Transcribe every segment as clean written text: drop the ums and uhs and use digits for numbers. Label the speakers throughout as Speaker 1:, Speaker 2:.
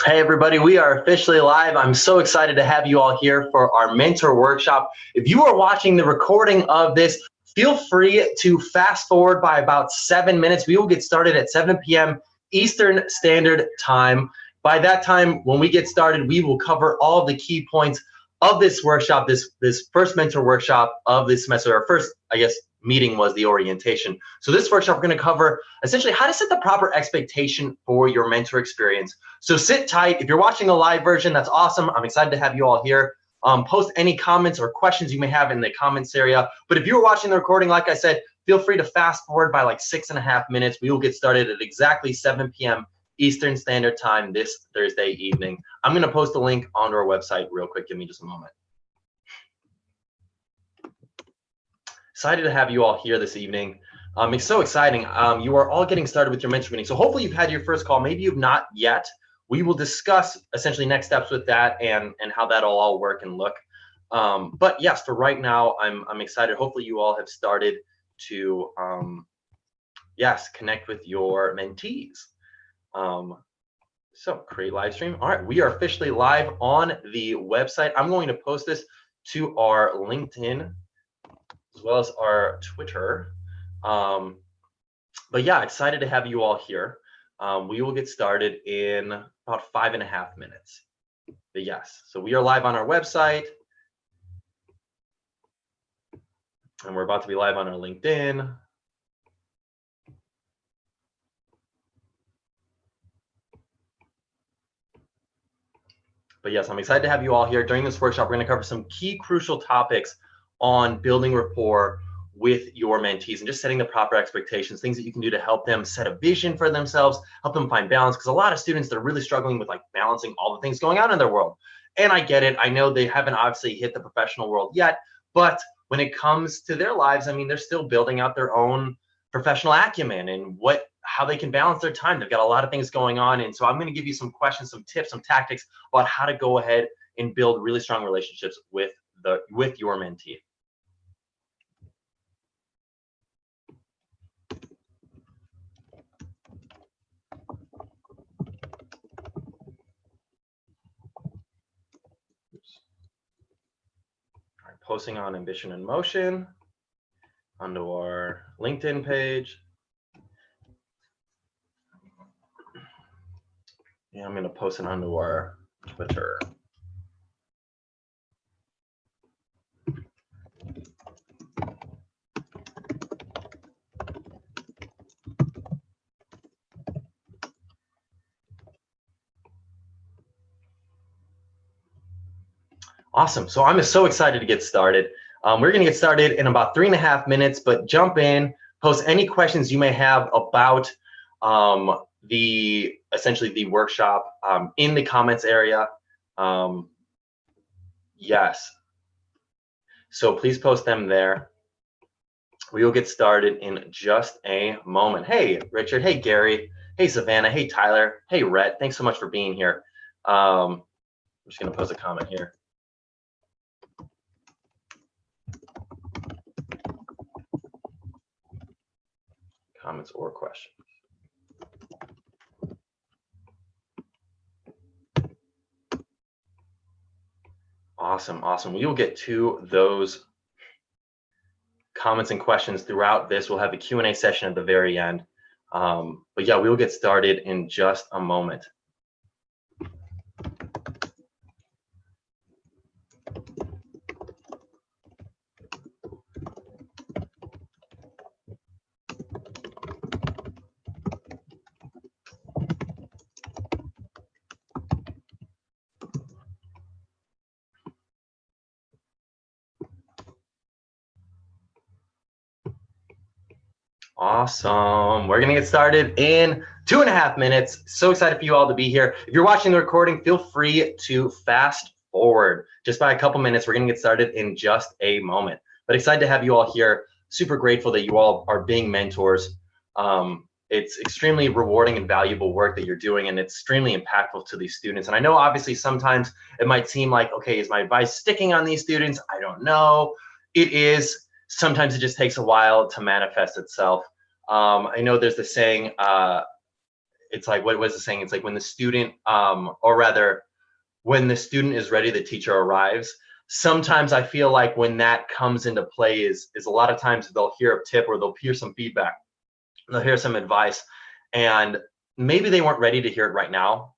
Speaker 1: Hey everybody, we are officially live. I'm so excited to have you all here for our mentor workshop. If you are watching the recording of this, feel free to fast forward by about 7 minutes. We will get started at 7 p.m. Eastern Standard Time. By that time, when we get started, we will cover all the key points of this workshop, this first mentor workshop of this semester. Our first, I guess, meeting was the orientation. So this workshop, we're going to cover essentially how to set the proper expectation for your mentor experience. So sit tight. If you're watching the live version, that's awesome. I'm excited to have you all here. Post any comments or questions you may have in the comments area. But if you're watching the recording, like I said, feel free to fast forward by like 6.5 minutes. We will get started at exactly 7 p.m. Eastern Standard Time this Thursday evening. I'm going to post a link onto our website real quick. Give me just a moment. Excited to have you all here this evening. It's so exciting. You are all getting started with your mentor meeting. So hopefully you've had your first call. Maybe you've not yet. We will discuss essentially next steps with that and how that'll all work and look. But yes, for right now, I'm excited. Hopefully you all have started to, yes, connect with your mentees. So create live stream. All right, we are officially live on the website. I'm going to post this to our LinkedIn as well as our Twitter. But yeah, excited to have you all here. We will get started in about 5.5 minutes. But yes, so we are live on our website. And we're about to be live on our LinkedIn. But yes, I'm excited to have you all here. During this workshop, we're going to cover some key crucial topics on building rapport with your mentees and just setting the proper expectations, things that you can do to help them set a vision for themselves, help them find balance. Because a lot of students, they're really struggling with like balancing all the things going on in their world. And I get it. I know they haven't obviously hit the professional world yet, but when it comes to their lives, I mean, they're still building out their own professional acumen and how they can balance their time. They've got a lot of things going on. And so I'm going to give you some questions, some tips, some tactics about how to go ahead and build really strong relationships with your mentee. All right, posting on Ambition in Motion onto our LinkedIn page. Yeah, I'm going to post it onto our Twitter. Awesome. So I'm so excited to get started. We're going to get started in about 3.5 minutes, but jump in, post any questions you may have about essentially the workshop in the comments area. Yes. So please post them there. We will get started in just a moment. Hey, Richard. Hey, Gary. Hey, Savannah. Hey, Tyler. Hey, Rhett. Thanks so much for being here. I'm just going to post a comment here. Comments or questions. Awesome, awesome. We will get to those comments and questions throughout this. We'll have a Q&A session at the very end. But yeah, we will get started in just a moment. Awesome. We're going to get started in 2.5 minutes. So excited for you all to be here. If you're watching the recording, feel free to fast forward just by a couple minutes. We're going to get started in just a moment. But excited to have you all here. Super grateful that you all are being mentors. It's extremely rewarding and valuable work that you're doing, and it's extremely impactful to these students. And I know obviously sometimes it might seem like, okay, is my advice sticking on these students? I don't know. It is. Sometimes it just takes a while to manifest itself. I know there's the saying, it's like, what was it saying? It's like when the student, or rather, when the student is ready, the teacher arrives. Sometimes I feel like when that comes into play is a lot of times they'll hear a tip or they'll hear some feedback, they'll hear some advice, and maybe they weren't ready to hear it right now,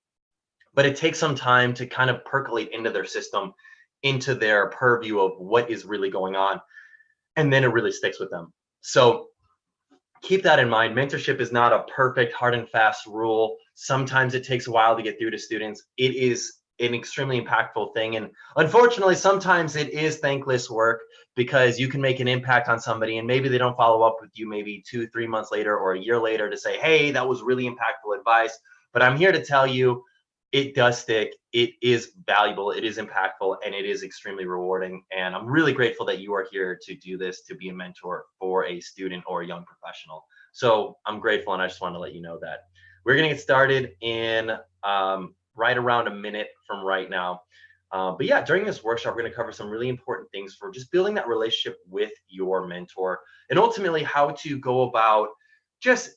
Speaker 1: but it takes some time to kind of percolate into their system, into their purview of what is really going on, and then it really sticks with them. So keep that in mind. Mentorship is not a perfect hard and fast rule. Sometimes it takes a while to get through to students. It is an extremely impactful thing, and unfortunately sometimes it is thankless work, because you can make an impact on somebody and maybe they don't follow up with you maybe 2-3 months later or a year later to say, hey, that was really impactful advice. But I'm here to tell you, it does stick, it is valuable, it is impactful, and it is extremely rewarding. And I'm really grateful that you are here to do this, to be a mentor for a student or a young professional. So I'm grateful, and I just want to let you know that. We're going to get started in right around a minute from right now. But yeah, during this workshop, we're going to cover some really important things for just building that relationship with your mentor, and ultimately how to go about just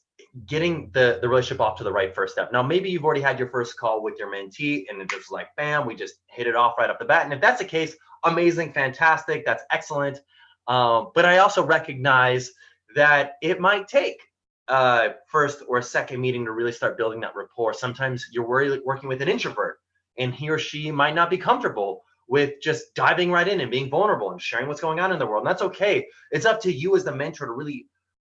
Speaker 1: getting the relationship off to the right first step. Now, maybe you've already had your first call with your mentee and it just like, bam, we just hit it off right off the bat. And if that's the case, amazing, fantastic, that's excellent. But I also recognize that it might take first or second meeting to really start building that rapport. Sometimes you're working with an introvert and he or she might not be comfortable with just diving right in and being vulnerable and sharing what's going on in the world. And that's okay. It's up to you as the mentor to really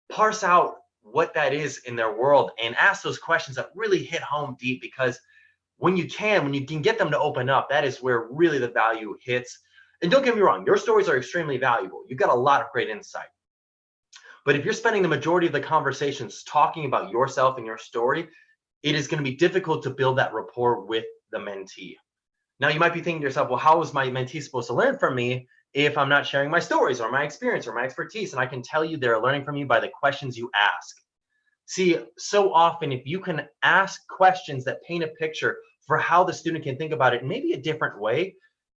Speaker 1: parse out what that is in their world and ask those questions that really hit home deep, because when you can get them to open up, that is where really the value hits. And don't get me wrong, your stories are extremely valuable. You've got a lot of great insight. But if you're spending the majority of the conversations talking about yourself and your story, it is going to be difficult to build that rapport with the mentee. Now, you might be thinking to yourself, well, how is my mentee supposed to learn from me if I'm not sharing my stories or my experience or my expertise? And I can tell you they're learning from you by the questions you ask. See, so often, if you can ask questions that paint a picture for how the student can think about it in maybe a different way,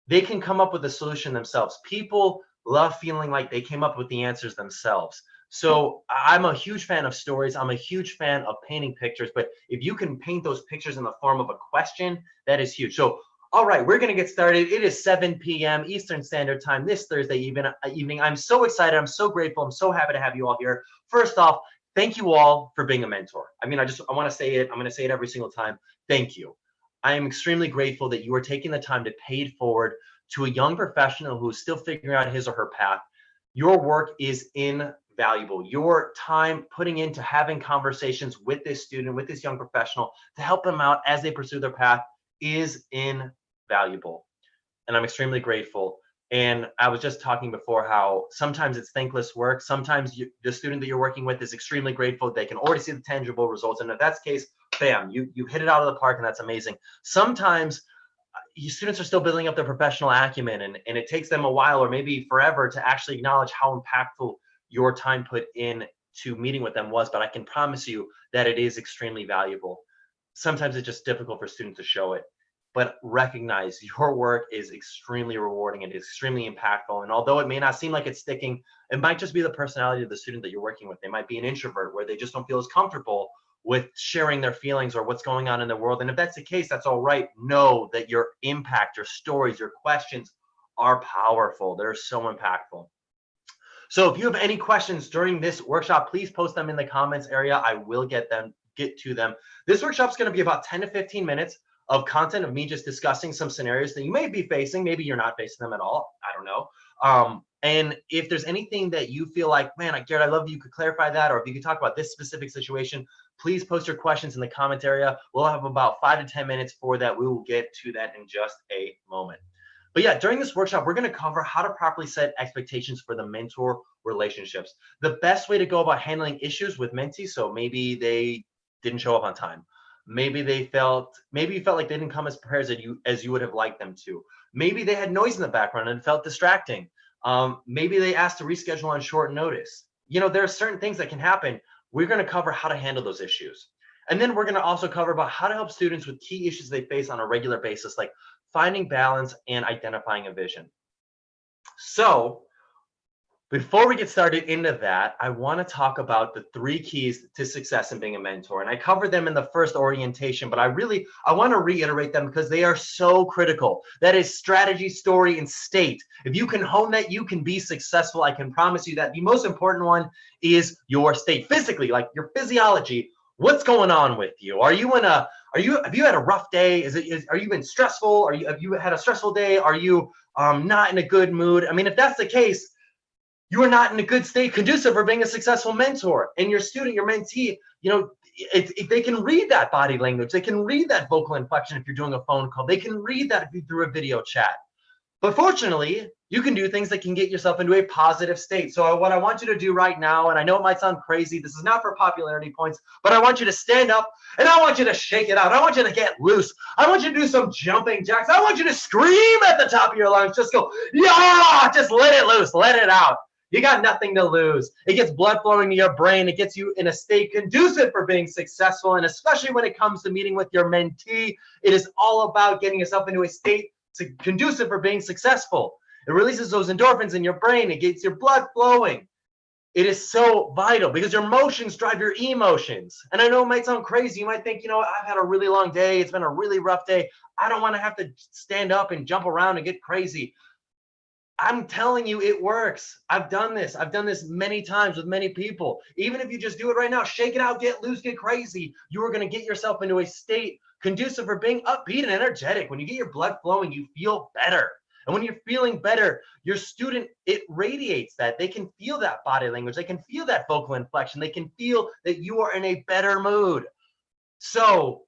Speaker 1: they can come up with a solution themselves. People love feeling like they came up with the answers themselves. So I'm a huge fan of stories. I'm a huge fan of painting pictures. But if you can paint those pictures in the form of a question, that is huge. So all right, we're going to get started. It is 7 p.m. Eastern Standard Time this Thursday evening. I'm so excited. I'm so grateful. I'm so happy to have you all here. First off, thank you all for being a mentor. I mean, I want to say it. I'm going to say it every single time. Thank you. I am extremely grateful that you are taking the time to pay it forward to a young professional who is still figuring out his or her path. Your work is invaluable. Your time putting into having conversations with this student, with this young professional to help them out as they pursue their path is invaluable. And I'm extremely grateful. And I was just talking before how sometimes it's thankless work. Sometimes the student that you're working with is extremely grateful. They can already see the tangible results. And if that's the case, bam, you hit it out of the park, and that's amazing. Sometimes students are still building up their professional acumen, and it takes them a while or maybe forever to actually acknowledge how impactful your time put in to meeting with them was. But I can promise you that it is extremely valuable. Sometimes it's just difficult for students to show it. But recognize your work is extremely rewarding and extremely impactful. And although it may not seem like it's sticking, it might just be the personality of the student that you're working with. They might be an introvert where they just don't feel as comfortable with sharing their feelings or what's going on in the world. And if that's the case, that's all right. Know that your impact, your stories, your questions are powerful. They're so impactful. So if you have any questions during this workshop, please post them in the comments area. I will get to them. This workshop is going to be about 10 to 15 minutes of content of me just discussing some scenarios that you may be facing. Maybe you're not facing them at all. I don't know. And if there's anything that you feel like, man, Garrett, I love you could clarify that, or if you could talk about this specific situation, please post your questions in the comment area. We'll have about 5 to 10 minutes for that. We will get to that in just a moment. But yeah, during this workshop, we're going to cover how to properly set expectations for the mentor relationships. The best way to go about handling issues with mentees. So maybe they didn't show up on time. Maybe you felt like they didn't come as prepared as you would have liked them to. Maybe they had noise in the background and it felt distracting. Maybe they asked to reschedule on short notice. There are certain things that can happen. We're going to cover how to handle those issues. And then we're going to also cover about how to help students with key issues they face on a regular basis, like finding balance and identifying a vision. So Before we get started into that, I want to talk about the 3 keys to success in being a mentor. And I covered them in the first orientation, but I want to reiterate them because they are so critical. That is strategy, story, and state. If you can hone that, you can be successful. I can promise you that. The most important one is your state physically, like your physiology. What's going on with you? Have you had a rough day? Are you been stressful? Have you had a stressful day? Are you not in a good mood? I mean, if that's the case, you are not in a good state conducive for being a successful mentor. And your student, your mentee, they can read that body language. They can read that vocal inflection if you're doing a phone call. They can read that if you through a video chat. But fortunately, you can do things that can get yourself into a positive state. So what I want you to do right now, and I know it might sound crazy, this is not for popularity points, but I want you to stand up and I want you to shake it out. I want you to get loose. I want you to do some jumping jacks. I want you to scream at the top of your lungs. Just go, yeah, just let it loose, let it out. You got nothing to lose. It gets blood flowing to your brain. It gets you in a state conducive for being successful. And especially when it comes to meeting with your mentee, it is all about getting yourself into a state conducive for being successful. It releases those endorphins in your brain. It gets your blood flowing. It is so vital because your emotions drive your emotions. And I know it might sound crazy. You might think, I've had a really long day. It's been a really rough day. I don't want to have to stand up and jump around and get crazy. I'm telling you, it works. I've done this. I've done this many times with many people. Even if you just do it right now, shake it out, get loose, get crazy, you are going to get yourself into a state conducive for being upbeat and energetic. When you get your blood flowing, you feel better. And when you're feeling better, your student, it radiates that. They can feel that body language. They can feel that vocal inflection. They can feel that you are in a better mood. So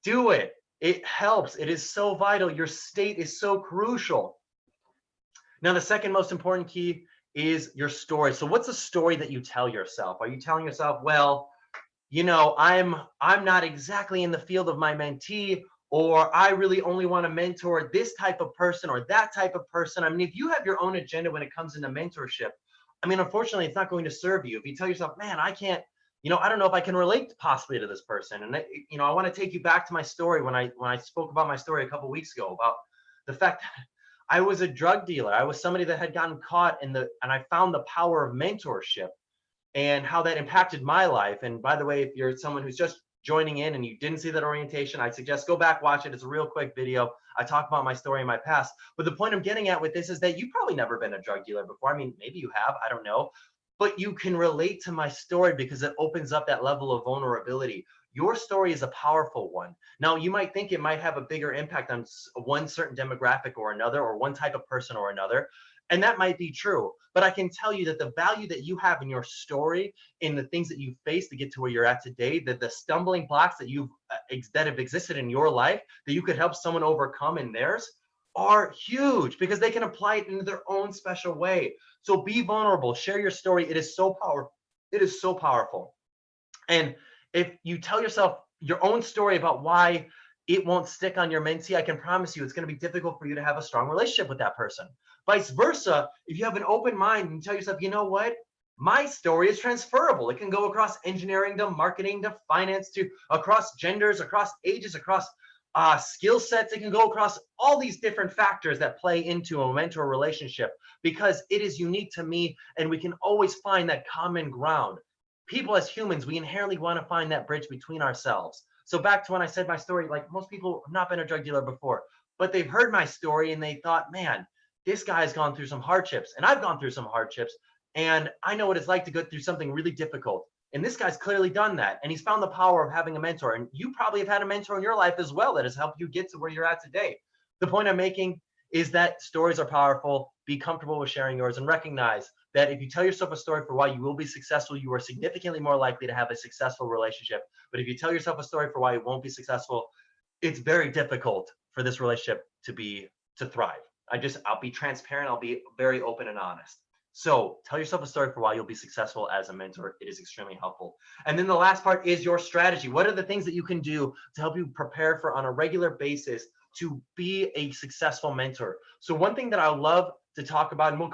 Speaker 1: do it. It helps. It is so vital. Your state is so crucial. Now, the second most important key is your story. So what's the story that you tell yourself? Are you telling yourself, well, I'm not exactly in the field of my mentee, or I really only want to mentor this type of person or that type of person? I mean, if you have your own agenda when it comes into mentorship, I mean, unfortunately, it's not going to serve you. If you tell yourself, man, I can't, I don't know if I can relate possibly to this person. And, I want to take you back to my story when I spoke about my story a couple of weeks ago about the fact that I was a drug dealer. I was somebody that had gotten caught and I found the power of mentorship and how that impacted my life. And by the way, if you're someone who's just joining in and you didn't see that orientation, I suggest go back, watch it. It's a real quick video. I talk about my story in my past. But the point I'm getting at with this is that you've probably never been a drug dealer before. I mean, maybe you have, I don't know. But you can relate to my story because it opens up that level of vulnerability. Your story is a powerful one. Now, you might think it might have a bigger impact on one certain demographic or another, or one type of person or another. And that might be true. But I can tell you that the value that you have in your story, in the things that you faced to get to where you're at today, that the stumbling blocks that have existed in your life that you could help someone overcome in theirs are huge because they can apply it in their own special way. So be vulnerable, share your story. It is so powerful. It is so powerful. And if you tell yourself your own story about why it won't stick on your mentee, I can promise you it's going to be difficult for you to have a strong relationship with that person. Vice versa, if you have an open mind and tell yourself, you know what? My story is transferable. It can go across engineering to marketing to finance to across genders, across ages, across skill sets. It can go across all these different factors that play into a mentor relationship because it is unique to me and we can always find that common ground. People as humans, we inherently want to find that bridge between ourselves. So back to when I said my story, like most people have not been a drug dealer before, but they've heard my story and they thought, man, this guy's gone through some hardships and I've gone through some hardships and I know what it's like to go through something really difficult. And this guy's clearly done that. And he's found the power of having a mentor. And you probably have had a mentor in your life as well that has helped you get to where you're at today. The point I'm making is that stories are powerful. Be comfortable with sharing yours and recognize that if you tell yourself a story for why you will be successful, you are significantly more likely to have a successful relationship. But if you tell yourself a story for why you won't be successful, it's very difficult for this relationship to thrive. I'll be transparent. I'll be very open and honest. So tell yourself a story for why you'll be successful as a mentor. It is extremely helpful. And then the last part is your strategy. What are the things that you can do to help you prepare for on a regular basis to be a successful mentor? So one thing that I love to talk about, and we'll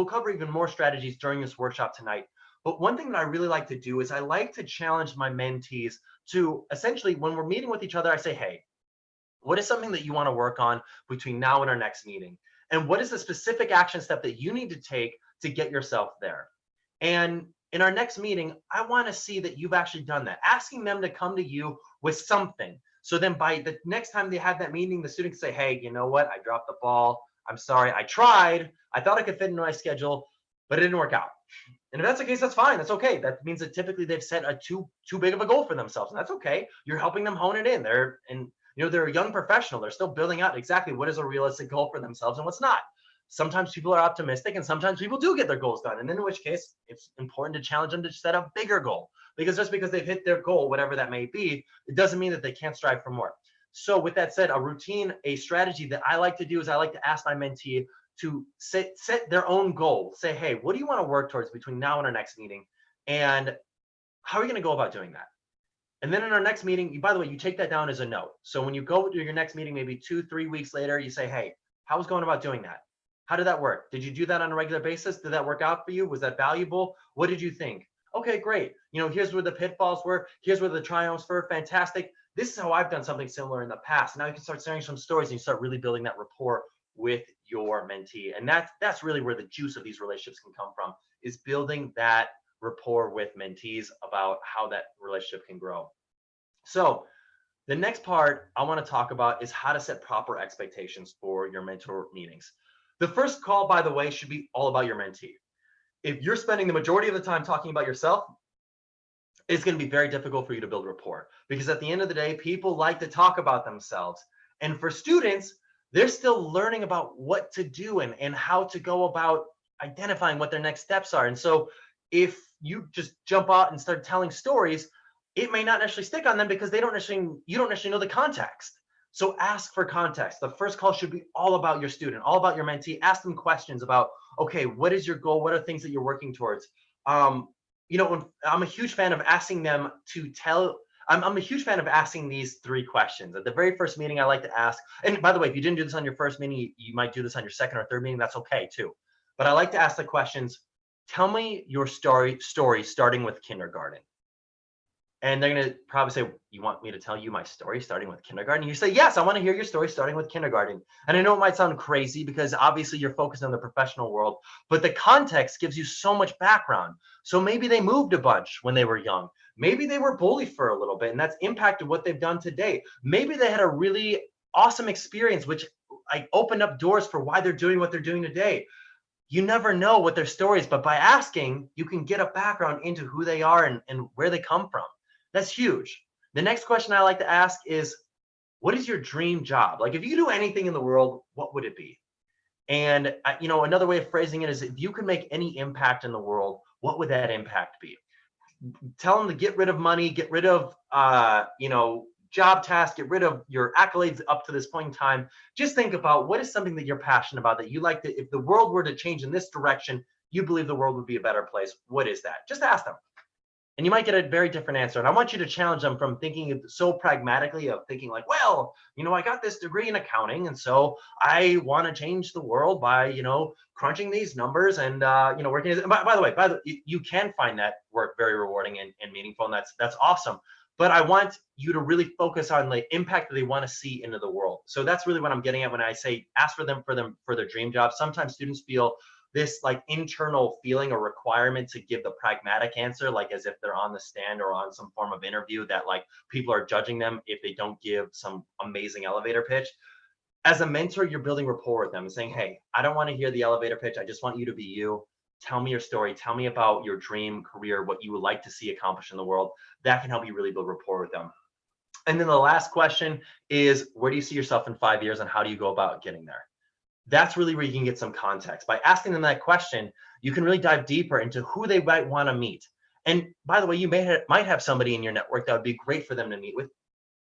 Speaker 1: cover even more strategies during this workshop tonight. But one thing that I really like to do is I like to challenge my mentees to essentially, when we're meeting with each other, I say, hey, what is something that you want to work on between now and our next meeting? And what is the specific action step that you need to take to get yourself there. And in our next meeting, I want to see that you've actually done that, asking them to come to you with something. So then by the next time they have that meeting, the student can say, hey, you know what? I dropped the ball. I'm sorry. I tried. I thought I could fit into my schedule, but it didn't work out. And if that's the case, that's fine. That's okay. That means that typically they've set a too big of a goal for themselves, and that's okay. You're helping them hone it in. They're a young professional. They're still building out exactly what is a realistic goal for themselves and what's not. Sometimes people are optimistic, and sometimes people do get their goals done. And in which case, it's important to challenge them to set a bigger goal, because just because they've hit their goal, whatever that may be, it doesn't mean that they can't strive for more. So with that said, a routine, a strategy that I like to do is I like to ask my mentee to set their own goal. Say, hey, what do you want to work towards between now and our next meeting? And how are you going to go about doing that? And then in our next meeting, by the way, you take that down as a note. So when you go to your next meeting, maybe 2-3 weeks later, you say, hey, how was going about doing that? How did that work? Did you do that on a regular basis? Did that work out for you? Was that valuable? What did you think? Okay, great. Here's where the pitfalls were. Here's where the triumphs were. Fantastic. This is how I've done something similar in the past. Now you can start sharing some stories and you start really building that rapport with your mentee. And that's really where the juice of these relationships can come from, is building that rapport with mentees about how that relationship can grow. So the next part I want to talk about is how to set proper expectations for your mentor meetings. The first call, by the way, should be all about your mentee. If you're spending the majority of the time talking about yourself, it's going to be very difficult for you to build rapport, because at the end of the day, people like to talk about themselves. And for students, they're still learning about what to do and how to go about identifying what their next steps are. And so if you just jump out and start telling stories, it may not necessarily stick on them because you don't necessarily know the context. So ask for context. The first call should be all about your student, all about your mentee. Ask them questions about, okay, what is your goal? What are things that you're working towards? I'm a huge fan of asking them to tell. I'm a huge fan of asking these 3 questions. At the very first meeting, I like to ask, and by the way, if you didn't do this on your first meeting, you might do this on your second or third meeting. That's okay too. But I like to ask the questions, tell me your story starting with kindergarten. And they're going to probably say, you want me to tell you my story starting with kindergarten? And you say, yes, I want to hear your story starting with kindergarten. And I know it might sound crazy because obviously you're focused on the professional world, but the context gives you so much background. So maybe they moved a bunch when they were young. Maybe they were bullied for a little bit and that's impacted what they've done today. Maybe they had a really awesome experience, which opened up doors for why they're doing what they're doing today. You never know what their story is, but by asking, you can get a background into who they are and where they come from. That's huge. The next question I like to ask is, what is your dream job? Like, if you could do anything in the world, what would it be? And, another way of phrasing it is, if you could make any impact in the world, what would that impact be? Tell them to get rid of money, get rid of, job tasks, get rid of your accolades up to this point in time. Just think about what is something that you're passionate about that you like to, if the world were to change in this direction, you believe the world would be a better place. What is that? Just ask them. And you might get a very different answer. And I want you to challenge them from thinking so pragmatically of thinking like, well, I got this degree in accounting. And so I want to change the world by, crunching these numbers and, working. By the way, you can find that work very rewarding and meaningful. And that's awesome. But I want you to really focus on the impact that they want to see into the world. So that's really what I'm getting at when I say ask for their dream job. Sometimes students feel this internal feeling or requirement to give the pragmatic answer, like as if they're on the stand or on some form of interview that people are judging them if they don't give some amazing elevator pitch. As a mentor, you're building rapport with them and saying, hey, I don't want to hear the elevator pitch. I just want you to be you. Tell me your story. Tell me about your dream career, what you would like to see accomplished in the world. That can help you really build rapport with them. And then the last question is, where do you see yourself in 5 years and how do you go about getting there? That's really where you can get some context. By asking them that question, you can really dive deeper into who they might want to meet. And by the way, you might have somebody in your network that would be great for them to meet with.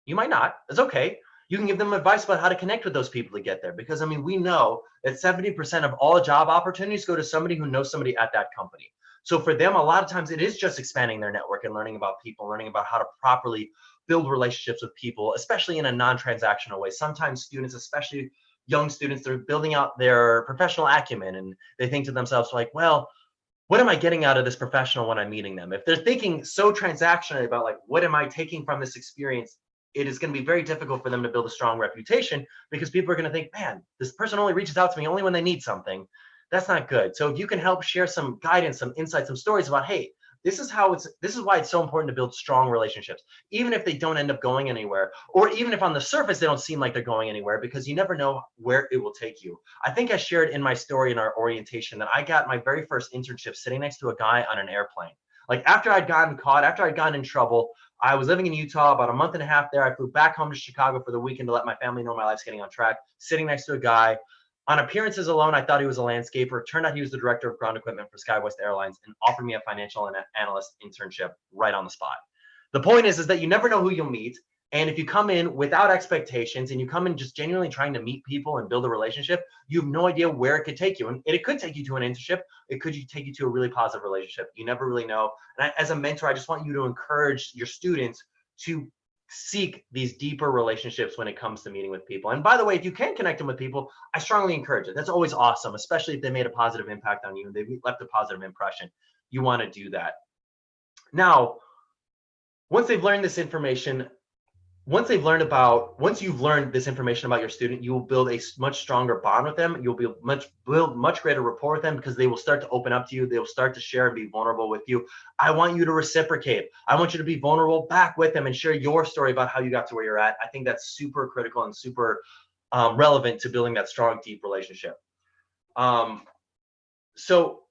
Speaker 1: You might not. It's okay. You can give them advice about how to connect with those people to get there. Because, we know that 70% of all job opportunities go to somebody who knows somebody at that company. So for them, a lot of times it is just expanding their network and learning about people, learning about how to properly build relationships with people, especially in a non-transactional way. Sometimes students, especially young students, they're building out their professional acumen and they think to themselves like, well, what am I getting out of this professional when I'm meeting them? If they're thinking so transactionally about what am I taking from this experience, it is going to be very difficult for them to build a strong reputation because people are going to think, man, this person only reaches out to me only when they need something. that's not good. So if you can help share some guidance, some insights, some stories about, hey, this is why it's so important to build strong relationships, even if they don't end up going anywhere, or even if on the surface they don't seem like they're going anywhere, because you never know where it will take you. I think I shared in my story in our orientation that I got my very first internship sitting next to a guy on an airplane. Like after I'd gotten caught, after I'd gotten in trouble, I was living in Utah about a month and a half there. I flew back home to Chicago for the weekend to let my family know my life's getting on track, sitting next to a guy. On appearances alone, I thought he was a landscaper. Turned out he was the director of ground equipment for SkyWest Airlines and offered me a financial analyst internship right on the spot. The point is that you never know who you'll meet. And if you come in without expectations and you come in just genuinely trying to meet people and build a relationship, you have no idea where it could take you. And it could take you to an internship. It could take you to a really positive relationship. You never really know. And as a mentor, I just want you to encourage your students to seek these deeper relationships when it comes to meeting with people. And by the way, if you can connect them with people, I strongly encourage it. That's always awesome, especially if they made a positive impact on you and they left a positive impression. You want to do that. Now, once they've learned this information, once you've learned this information about your student, you will build a much stronger bond with them. You'll build much greater rapport with them because they will start to open up to you. They will start to share and be vulnerable with you. I want you to reciprocate. I want you to be vulnerable back with them and share your story about how you got to where you're at. I think that's super critical and super relevant to building that strong, deep relationship. So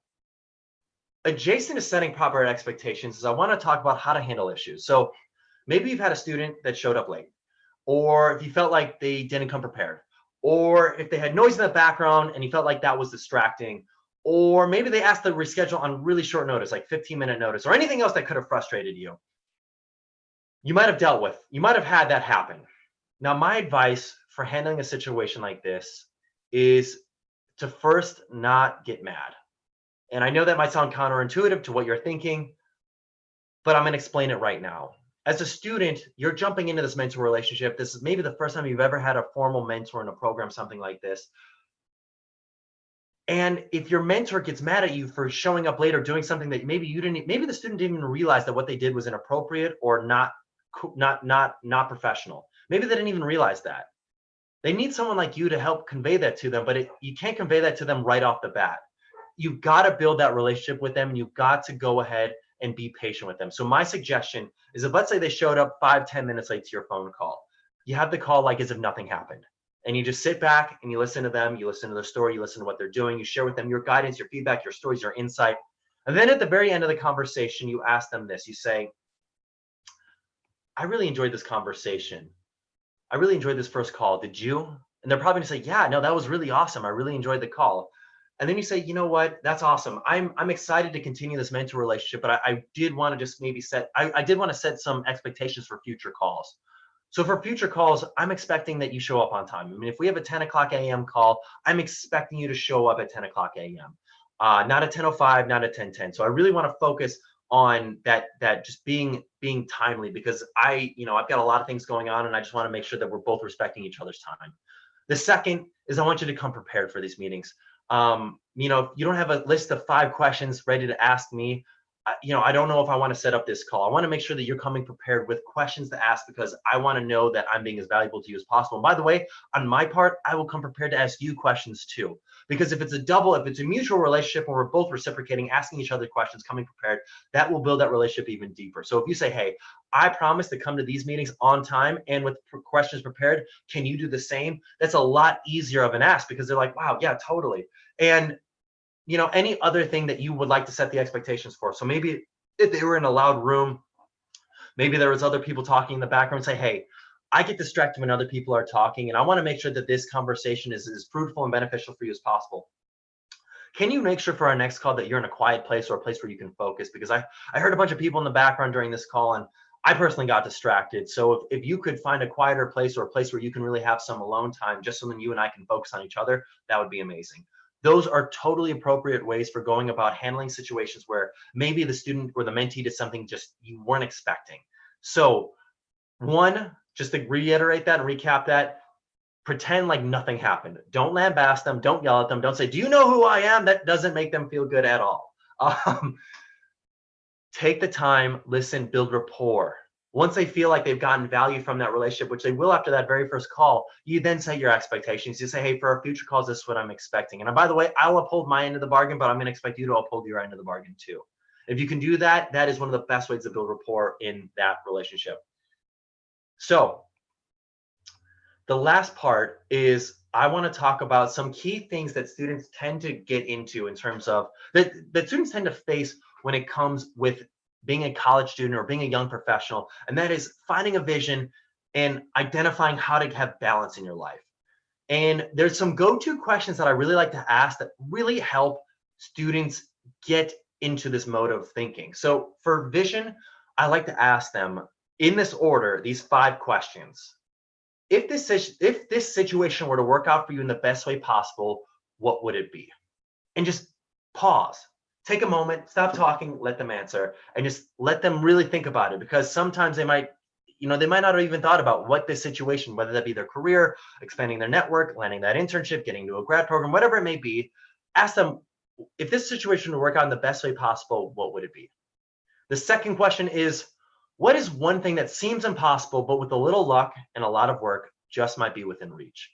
Speaker 1: adjacent to setting proper expectations is I want to talk about how to handle issues. So maybe you've had a student that showed up late, or if you felt like they didn't come prepared, or if they had noise in the background and you felt like that was distracting, or maybe they asked to reschedule on really short notice, like 15-minute notice, or anything else that could have frustrated you. You might have had that happen. Now, my advice for handling a situation like this is to first not get mad. And I know that might sound counterintuitive to what you're thinking, but I'm going to explain it right now. As a student, you're jumping into this mentor relationship. This is maybe the first time you've ever had a formal mentor in a program, something like this. And if your mentor gets mad at you for showing up late or doing something that maybe the student didn't even realize that what they did was inappropriate or not professional. Maybe they didn't even realize that. They need someone like you to help convey that to them, but you can't convey that to them right off the bat. You've got to build that relationship with them, and you've got to go ahead and be patient with them. So my suggestion is, if let's say they showed up 5-10 minutes late to your phone call, you have the call like as if nothing happened. And you just sit back and you listen to them, you listen to their story, you listen to what they're doing, you share with them your guidance, your feedback, your stories, your insight. And then at the very end of the conversation, you ask them this. You say, I really enjoyed this conversation. I really enjoyed this first call. Did you? And they're probably gonna say, yeah, no, that was really awesome. I really enjoyed the call. And then you say, you know what, that's awesome. I'm excited to continue this mentor relationship, but I did want to just maybe I did want to set some expectations for future calls. So for future calls, I'm expecting that you show up on time. I mean, if we have a 10 o'clock a.m. call, I'm expecting you to show up at 10 o'clock a.m. Not at 10:05, not at 10:10. So I really want to focus on that just being timely, because I've got a lot of things going on and I just want to make sure that we're both respecting each other's time. The second is, I want you to come prepared for these meetings. If you don't have a list of 5 questions ready to ask me, I don't know if I want to set up this call. I want to make sure that you're coming prepared with questions to ask, because I want to know that I'm being as valuable to you as possible. And by the way, on my part, I will come prepared to ask you questions too. Because if it's a mutual relationship where we're both reciprocating, asking each other questions, coming prepared, that will build that relationship even deeper. So if you say, hey, I promise to come to these meetings on time and with questions prepared, can you do the same? That's a lot easier of an ask, because they're like, wow, yeah, totally. And any other thing that you would like to set the expectations for. So maybe if they were in a loud room, maybe there was other people talking in the background, say, hey, I get distracted when other people are talking, and I want to make sure that this conversation is as fruitful and beneficial for you as possible. Can you make sure for our next call that you're in a quiet place, or a place where you can focus? Because I heard a bunch of people in the background during this call, and I personally got distracted. So if you could find a quieter place, or a place where you can really have some alone time, just so then you and I can focus on each other, that would be amazing. Those are totally appropriate ways for going about handling situations where maybe the student or the mentee did something just you weren't expecting. So one, just to reiterate that and recap that, pretend like nothing happened. Don't lambaste them. Don't yell at them. Don't say, do you know who I am? That doesn't make them feel good at all. Take the time, listen, build rapport. Once they feel like they've gotten value from that relationship, which they will after that very first call, you then set your expectations. You say, hey, for our future calls, this is what I'm expecting. And by the way, I'll uphold my end of the bargain, but I'm going to expect you to uphold your end of the bargain too. If you can do that, that is one of the best ways to build rapport in that relationship. So the last part is I want to talk about some key things that students tend to get into in terms of that students tend to face when it comes with being a college student or being a young professional, and that is finding a vision and identifying how to have balance in your life. And there's some go-to questions that I really like to ask that really help students get into this mode of thinking. So for vision, I like to ask them in this order, these 5 questions. If this situation were to work out for you in the best way possible, what would it be? And just pause. Take a moment, stop talking, let them answer, and just let them really think about it, because sometimes they might not have even thought about what this situation, whether that be their career, expanding their network, landing that internship, getting into a grad program, whatever it may be. Ask them, if this situation would work out in the best way possible, what would it be? The second question is, what is one thing that seems impossible, but with a little luck and a lot of work, just might be within reach?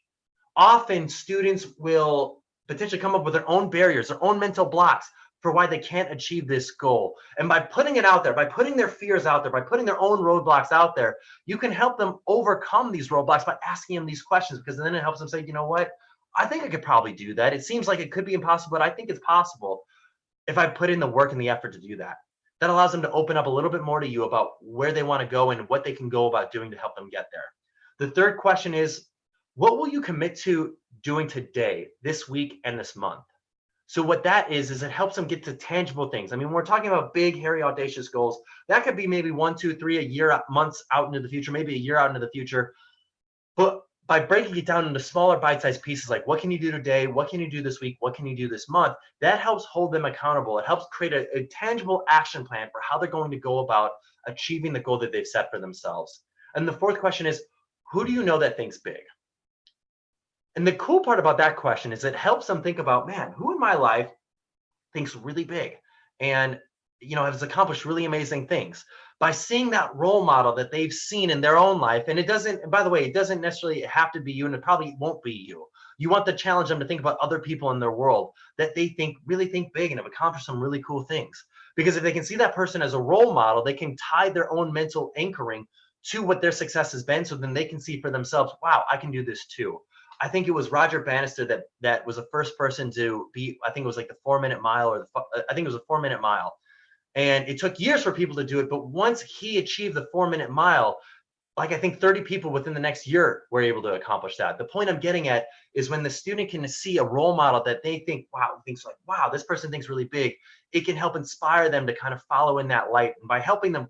Speaker 1: Often students will potentially come up with their own barriers, their own mental blocks for why they can't achieve this goal. And by putting it out there, by putting their fears out there, by putting their own roadblocks out there, you can help them overcome these roadblocks by asking them these questions, because then it helps them say, you know what? I think I could probably do that. It seems like it could be impossible, but I think it's possible if I put in the work and the effort to do that. That allows them to open up a little bit more to you about where they want to go and what they can go about doing to help them get there. The third question is, what will you commit to doing today, this week, and this month? So what that is it helps them get to tangible things. I mean, we're talking about big, hairy, audacious goals. That could be maybe 1, 2, 3, a year, months out into the future, maybe a year out into the future. But by breaking it down into smaller bite-sized pieces, like what can you do today? What can you do this week? What can you do this month? That helps hold them accountable. It helps create a tangible action plan for how they're going to go about achieving the goal that they've set for themselves. And the fourth question is, who do you know that thinks big? And the cool part about that question is it helps them think about, man, who in my life thinks really big and has accomplished really amazing things? By seeing that role model that they've seen in their own life. And it doesn't, by the way, it doesn't necessarily have to be you, and it probably won't be you. You want to challenge them to think about other people in their world that they really think big and have accomplished some really cool things. Because if they can see that person as a role model, they can tie their own mental anchoring to what their success has been. So then they can see for themselves, wow, I can do this too. I think it was Roger Bannister that was the first person to beat, I think it was like the 4-minute mile, I think it was a 4-minute mile. And it took years for people to do it. But once he achieved the 4-minute mile, like I think 30 people within the next year were able to accomplish that. The point I'm getting at is when the student can see a role model that they think, wow, this person thinks really big, it can help inspire them to kind of follow in that light. And by helping them,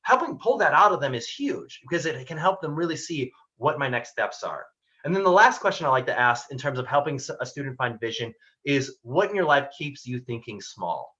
Speaker 1: helping pull that out of them is huge, because it can help them really see what my next steps are. And then the last question I like to ask in terms of helping a student find vision is, what in your life keeps you thinking small?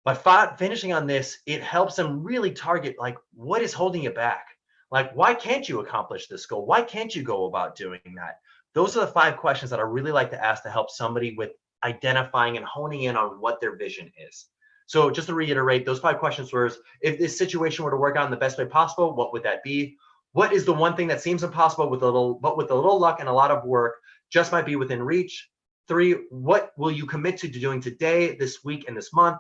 Speaker 1: By finishing on this, it helps them really target, what is holding you back? Why can't you accomplish this goal? Why can't you go about doing that? Those are the 5 questions that I really like to ask to help somebody with identifying and honing in on what their vision is. So just to reiterate, those 5 questions were, if this situation were to work out in the best way possible, what would that be? What is the one thing that seems impossible but with a little luck and a lot of work just might be within reach? 3, what will you commit to doing today, this week, and this month?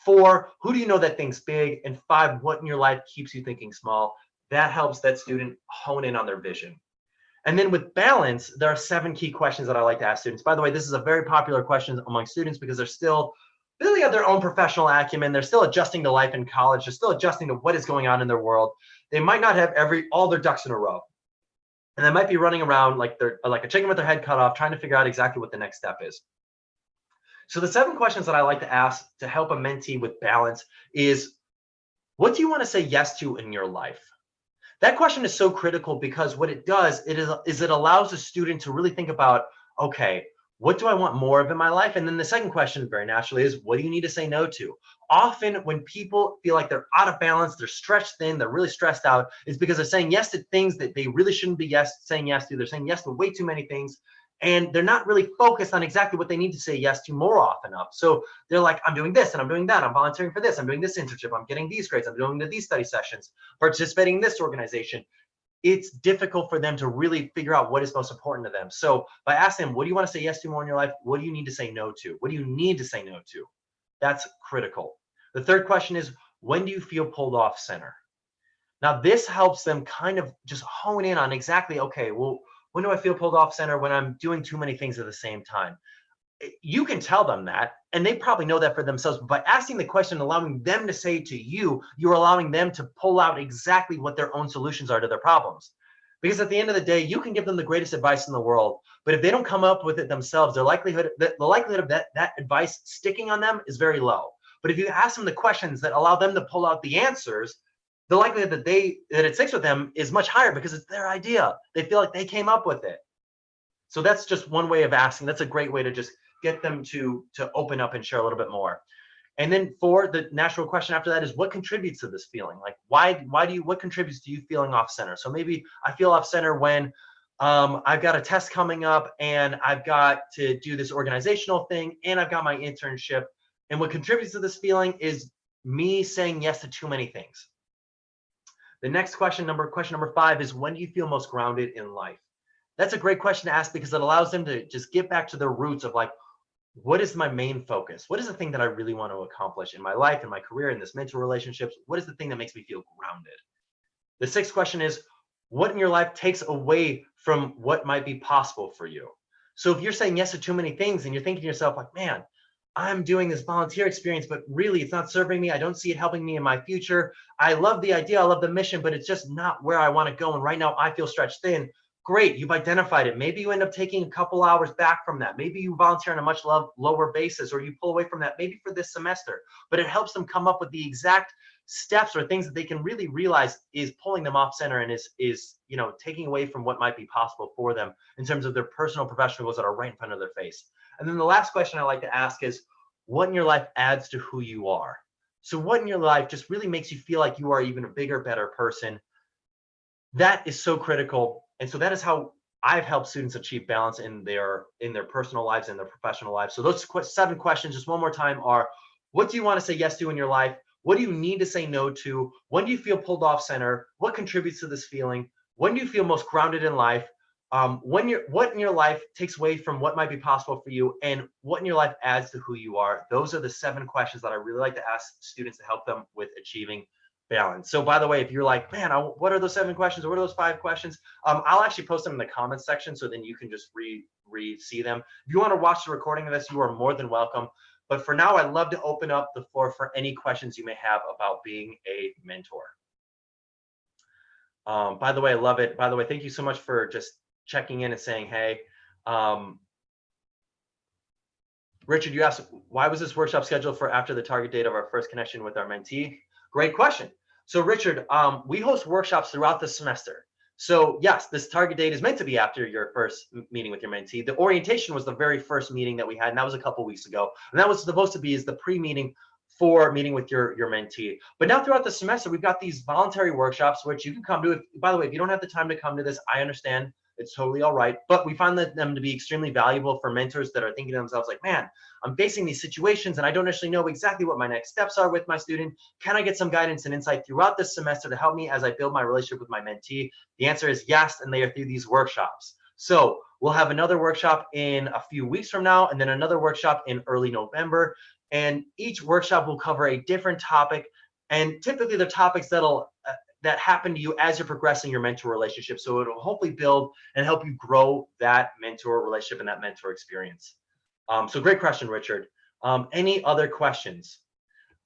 Speaker 1: 4, who do you know that thinks big? And 5, what in your life keeps you thinking small? That helps that student hone in on their vision. And then with balance, there are 7 key questions that I like to ask students. By the way, this is a very popular question among students because they're still really have their own professional acumen. They're still adjusting to life in college. They're still adjusting to what is going on in their world. They might not have all their ducks in a row. And they might be running around like they're like a chicken with their head cut off, trying to figure out exactly what the next step is. So the 7 questions that I like to ask to help a mentee with balance is, what do you want to say yes to in your life? That question is so critical because what it does is it allows a student to really think about, okay, what do I want more of in my life? And then the second question very naturally is, what do you need to say no to? Often when people feel like they're out of balance, they're stretched thin, they're really stressed out, it's because they're saying yes to things that they really shouldn't be saying yes to. They're saying yes to way too many things. and they're not really focused on exactly what they need to say yes to more often up. So they're like, I'm doing this and I'm doing that. I'm volunteering for this. I'm doing this internship. I'm getting these grades. I'm doing these study sessions, participating in this organization. It's difficult for them to really figure out what is most important to them. So by asking them, what do you want to say yes to more in your life? What do you need to say no to? What do you need to say no to? That's critical. The third question is, when do you feel pulled off center? Now, this helps them kind of just hone in on exactly, okay, well, when do I feel pulled off center? When I'm doing too many things at the same time. You can tell them that, and they probably know that for themselves. But by asking the question, allowing them to say to you, you're allowing them to pull out exactly what their own solutions are to their problems. Because at the end of the day, you can give them the greatest advice in the world, but if they don't come up with it themselves, the likelihood of that advice sticking on them is very low. But if you ask them the questions that allow them to pull out the answers, the likelihood that it sticks with them is much higher because it's their idea. They feel like they came up with it. So that's just one way of asking. That's a great way to just get them to open up and share a little bit more. And then for the natural question after that is, what contributes to this feeling? Like, what contributes to you feeling off center? So maybe I feel off center when I've got a test coming up and I've got to do this organizational thing and I've got my internship. And what contributes to this feeling is me saying yes to too many things. The next question number 5 is, when do you feel most grounded in life? That's a great question to ask because it allows them to just get back to their roots of like, what is my main focus? What is the thing that I really want to accomplish in my life, in my career, in this mentor relationships? What is the thing that makes me feel grounded? The sixth question is, what in your life takes away from what might be possible for you? So if you're saying yes to too many things and you're thinking to yourself like, man, I'm doing this volunteer experience, but really it's not serving me. I don't see it helping me in my future. I love the idea. I love the mission, but it's just not where I want to go. And right now I feel stretched thin. Great, you've identified it. Maybe you end up taking a couple hours back from that. Maybe you volunteer on a much lower basis, or you pull away from that maybe for this semester. But it helps them come up with the exact steps or things that they can really realize is pulling them off center and is taking away from what might be possible for them in terms of their personal professional goals that are right in front of their face. And then the last question I like to ask is, what in your life adds to who you are? So what in your life just really makes you feel like you are even a bigger, better person? That is so critical. And so that is how I've helped students achieve balance in their personal lives and their professional lives. So those 7 questions, just one more time, are: what do you want to say yes to in your life? What do you need to say no to? When do you feel pulled off center? What contributes to this feeling? When do you feel most grounded in life? What in your life takes away from what might be possible for you? And what in your life adds to who you are? Those are the 7 questions that I really like to ask students to help them with achieving balance. So by the way, if you're like, man, what are those 7 questions, or what are those 5 questions? I'll actually post them in the comments section so then you can just see them. If you want to watch the recording of this, you are more than welcome. But for now, I'd love to open up the floor for any questions you may have about being a mentor. By the way, I love it. By the way, thank you so much for just checking in and saying, hey. Richard, you asked, why was this workshop scheduled for after the target date of our first connection with our mentee? Great question. So Richard, we host workshops throughout the semester. So yes, this target date is meant to be after your first meeting with your mentee. The orientation was the very first meeting that we had, and that was a couple weeks ago. And that was supposed to be the pre-meeting for meeting with your mentee. But now throughout the semester, we've got these voluntary workshops, which you can come to. By the way, if you don't have the time to come to this, I understand. It's totally all right. But we find them to be extremely valuable for mentors that are thinking to themselves like, man, I'm facing these situations and I don't actually know exactly what my next steps are with my student. Can I get some guidance and insight throughout this semester to help me as I build my relationship with my mentee? The answer is yes, and they are through these workshops. So we'll have another workshop in a few weeks from now, and then another workshop in early November. And each workshop will cover a different topic. And typically the topics that happen to you as you're progressing your mentor relationship. So it'll hopefully build and help you grow that mentor relationship and that mentor experience. So great question, Richard. Any other questions?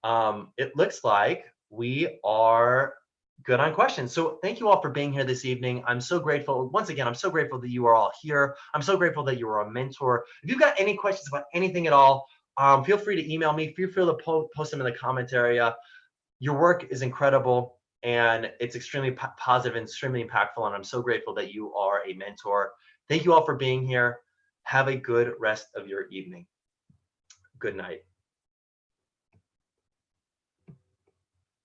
Speaker 1: It looks like we are good on questions. So thank you all for being here this evening. I'm so grateful. Once again, I'm so grateful that you are all here. I'm so grateful that you are a mentor. If you've got any questions about anything at all, feel free to email me. Feel free to post them in the comment area. Your work is incredible. And it's extremely positive and extremely impactful. And I'm so grateful that you are a mentor. Thank you all for being here. Have a good rest of your evening. Good night.